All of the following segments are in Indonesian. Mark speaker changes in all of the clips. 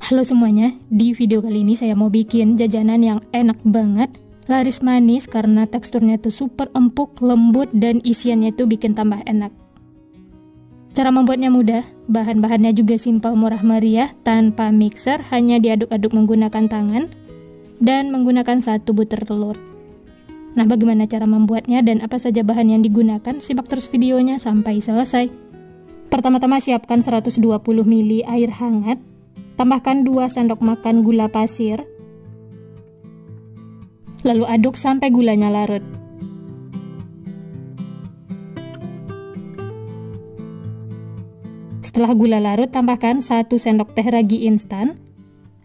Speaker 1: Halo semuanya, di video kali ini saya mau bikin jajanan yang enak banget, laris manis karena teksturnya tuh super empuk, lembut, dan isiannya tuh bikin tambah enak. Cara membuatnya mudah, bahan-bahannya juga simpel murah meriah, tanpa mixer, hanya diaduk-aduk menggunakan tangan, dan menggunakan 1 butir telur. Nah, bagaimana cara membuatnya dan apa saja bahan yang digunakan? Simak terus videonya sampai selesai. Pertama-tama siapkan 120 ml air hangat. Tambahkan 2 sendok makan gula pasir, lalu aduk sampai gulanya larut. Setelah gula larut, tambahkan 1 sendok teh ragi instan,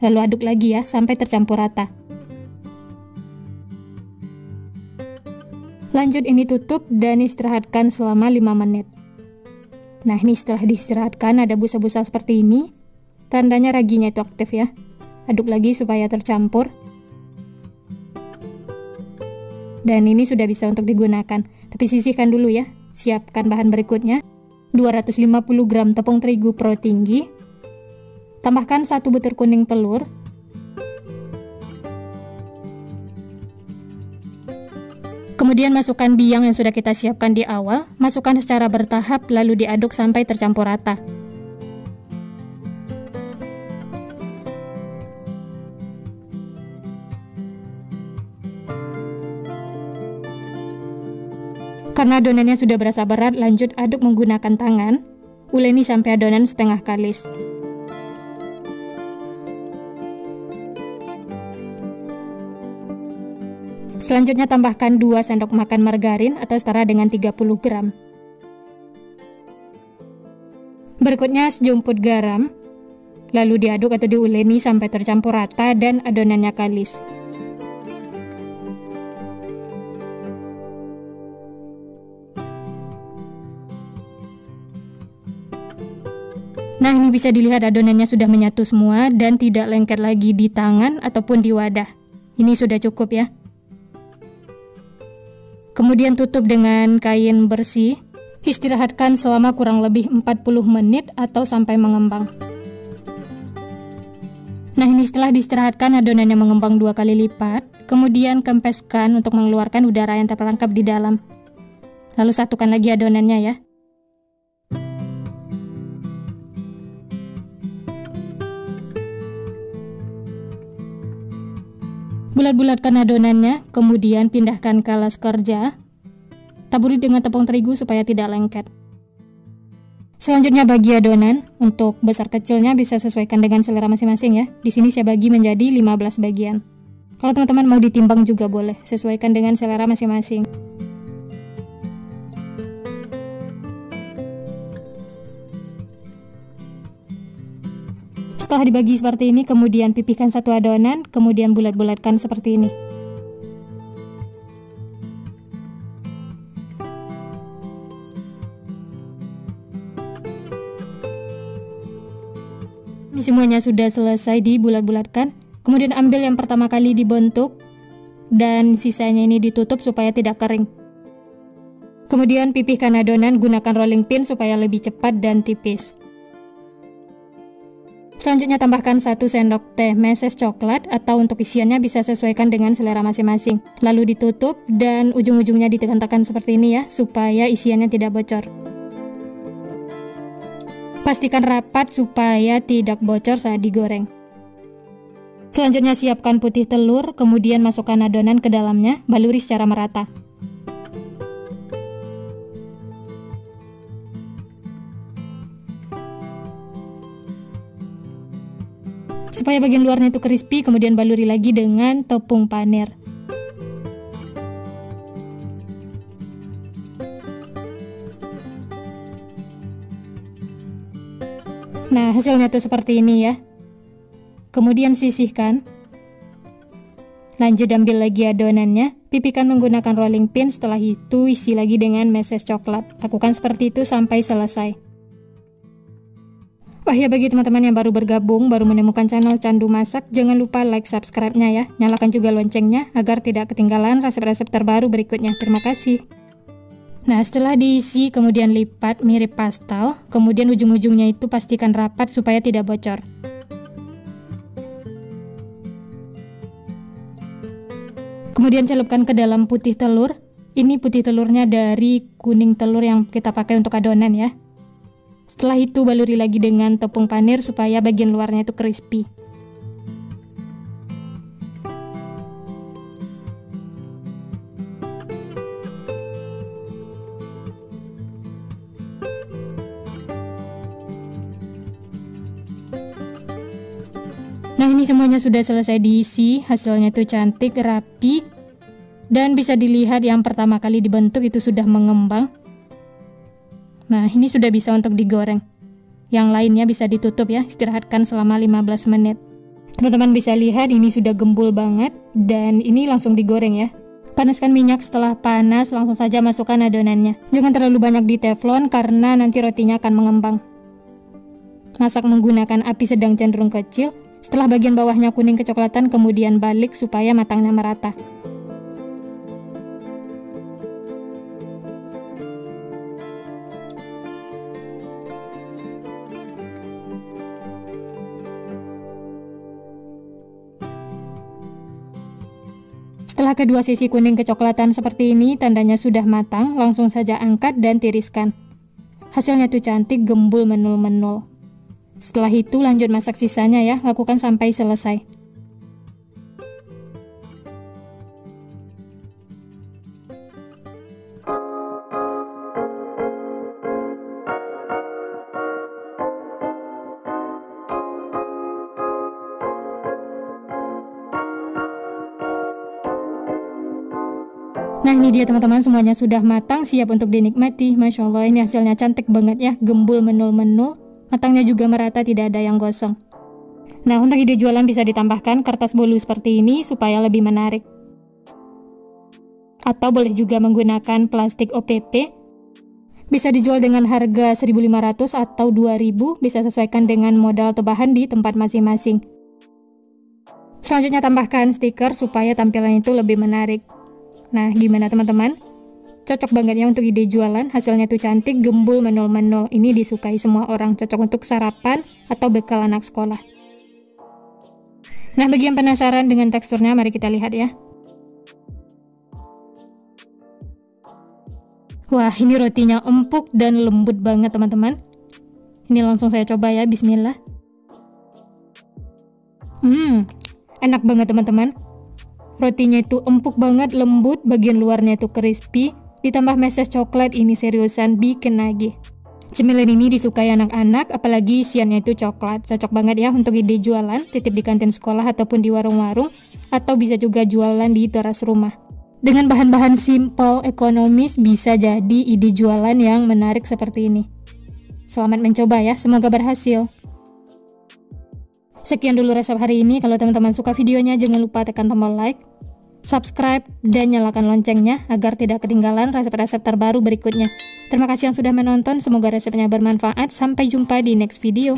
Speaker 1: lalu aduk lagi ya sampai tercampur rata. Lanjut ini tutup dan istirahatkan selama 5 menit. Nah, ini setelah diistirahatkan ada busa-busa seperti ini. Tandanya raginya itu aktif ya. Aduk lagi supaya tercampur. Dan ini sudah bisa untuk digunakan. Tapi sisihkan dulu ya. Siapkan bahan berikutnya. 250 gram tepung terigu pro tinggi. Tambahkan 1 butir kuning telur. Kemudian masukkan biang yang sudah kita siapkan di awal. Masukkan secara bertahap lalu diaduk sampai tercampur rata. Karena adonannya sudah berasa berat, lanjut aduk menggunakan tangan. Uleni sampai adonan setengah kalis. Selanjutnya tambahkan 2 sendok makan margarin atau setara dengan 30 gram. Berikutnya sejumput garam. Lalu diaduk atau diuleni sampai tercampur rata dan adonannya kalis. Nah, ini bisa dilihat adonannya sudah menyatu semua dan tidak lengket lagi di tangan ataupun di wadah. Ini sudah cukup ya. Kemudian tutup dengan kain bersih. Istirahatkan selama kurang lebih 40 menit atau sampai mengembang. Nah, ini setelah diistirahatkan adonannya mengembang 2 kali lipat. Kemudian kempeskan untuk mengeluarkan udara yang terperangkap di dalam. Lalu satukan lagi adonannya ya. Bulat-bulatkan adonannya, kemudian pindahkan ke alas kerja. Taburi dengan tepung terigu supaya tidak lengket. Selanjutnya bagi adonan, untuk besar kecilnya bisa sesuaikan dengan selera masing-masing ya. Di sini saya bagi menjadi 15 bagian. Kalau teman-teman mau ditimbang juga boleh, sesuaikan dengan selera masing-masing. Setelah dibagi seperti ini, kemudian pipihkan 1 adonan, kemudian bulat-bulatkan seperti ini. Ini semuanya sudah selesai dibulat-bulatkan. Kemudian ambil yang pertama kali dibentuk, dan sisanya ini ditutup supaya tidak kering. Kemudian pipihkan adonan, gunakan rolling pin supaya lebih cepat dan tipis. Selanjutnya tambahkan 1 sendok teh meses coklat atau untuk isiannya bisa sesuaikan dengan selera masing-masing. Lalu ditutup dan ujung-ujungnya ditekan-tekan seperti ini ya, supaya isiannya tidak bocor. Pastikan rapat supaya tidak bocor saat digoreng. Selanjutnya siapkan putih telur, kemudian masukkan adonan ke dalamnya, baluri secara merata. Supaya bagian luarnya itu crispy, kemudian baluri lagi dengan tepung panir. Nah, hasilnya tuh seperti ini ya. Kemudian sisihkan. Lanjut ambil lagi adonannya, pipihkan menggunakan rolling pin, setelah itu isi lagi dengan meses coklat. Lakukan seperti itu sampai selesai. Wah ya, bagi teman-teman yang baru bergabung, baru menemukan channel Candu Masak, jangan lupa like, subscribe-nya ya. Nyalakan juga loncengnya agar tidak ketinggalan resep-resep terbaru berikutnya. Terima kasih. Nah, setelah diisi, kemudian lipat mirip pastel, kemudian ujung-ujungnya itu pastikan rapat supaya tidak bocor. Kemudian celupkan ke dalam putih telur. Ini putih telurnya dari kuning telur yang kita pakai untuk adonan ya. Setelah itu baluri lagi dengan tepung panir supaya bagian luarnya itu crispy. Nah, ini semuanya sudah selesai diisi, hasilnya tuh cantik, rapi, dan bisa dilihat yang pertama kali dibentuk itu sudah mengembang. Nah, ini sudah bisa untuk digoreng. Yang lainnya bisa ditutup ya, istirahatkan selama 15 menit. Teman-teman bisa lihat ini sudah gembul banget, dan ini langsung digoreng ya. Panaskan minyak, setelah panas langsung saja masukkan adonannya. Jangan terlalu banyak di teflon karena nanti rotinya akan mengembang. Masak menggunakan api sedang cenderung kecil. Setelah bagian bawahnya kuning kecoklatan, kemudian balik supaya matangnya merata. Setelah kedua sisi kuning kecoklatan seperti ini, tandanya sudah matang, langsung saja angkat dan tiriskan. Hasilnya tuh cantik, gembul menul-menul. Setelah itu lanjut masak sisanya ya, lakukan sampai selesai. Nah, ini dia teman-teman, semuanya sudah matang, siap untuk dinikmati. Masya Allah, ini hasilnya cantik banget ya, gembul menul-menul. Matangnya juga merata, tidak ada yang gosong. Nah, untuk ide jualan bisa ditambahkan kertas bolu seperti ini supaya lebih menarik. Atau boleh juga menggunakan plastik OPP. Bisa dijual dengan harga 1.500 atau 2.000, bisa sesuaikan dengan modal atau bahan di tempat masing-masing. Selanjutnya tambahkan stiker supaya tampilan itu lebih menarik. Nah, gimana teman-teman? Cocok banget ya untuk ide jualan, hasilnya tuh cantik, gembul, menol-menol. Ini disukai semua orang, cocok untuk sarapan atau bekal anak sekolah. Nah, bagi yang penasaran dengan teksturnya, mari kita lihat ya. Wah, ini rotinya empuk dan lembut banget teman-teman. Ini langsung saya coba ya, bismillah. Enak banget teman-teman. Rotinya itu empuk banget, lembut, bagian luarnya itu crispy. Ditambah meses coklat, ini seriusan bikin nagih. Cemilan ini disukai anak-anak, apalagi isiannya itu coklat. Cocok banget ya untuk ide jualan, titip di kantin sekolah ataupun di warung-warung, atau bisa juga jualan di teras rumah. Dengan bahan-bahan simple, ekonomis, bisa jadi ide jualan yang menarik seperti ini. Selamat mencoba ya, semoga berhasil. Sekian dulu resep hari ini. Kalau teman-teman suka videonya, jangan lupa tekan tombol like, subscribe, dan nyalakan loncengnya agar tidak ketinggalan resep-resep terbaru berikutnya. Terima kasih yang sudah menonton, semoga resepnya bermanfaat. Sampai jumpa di next video.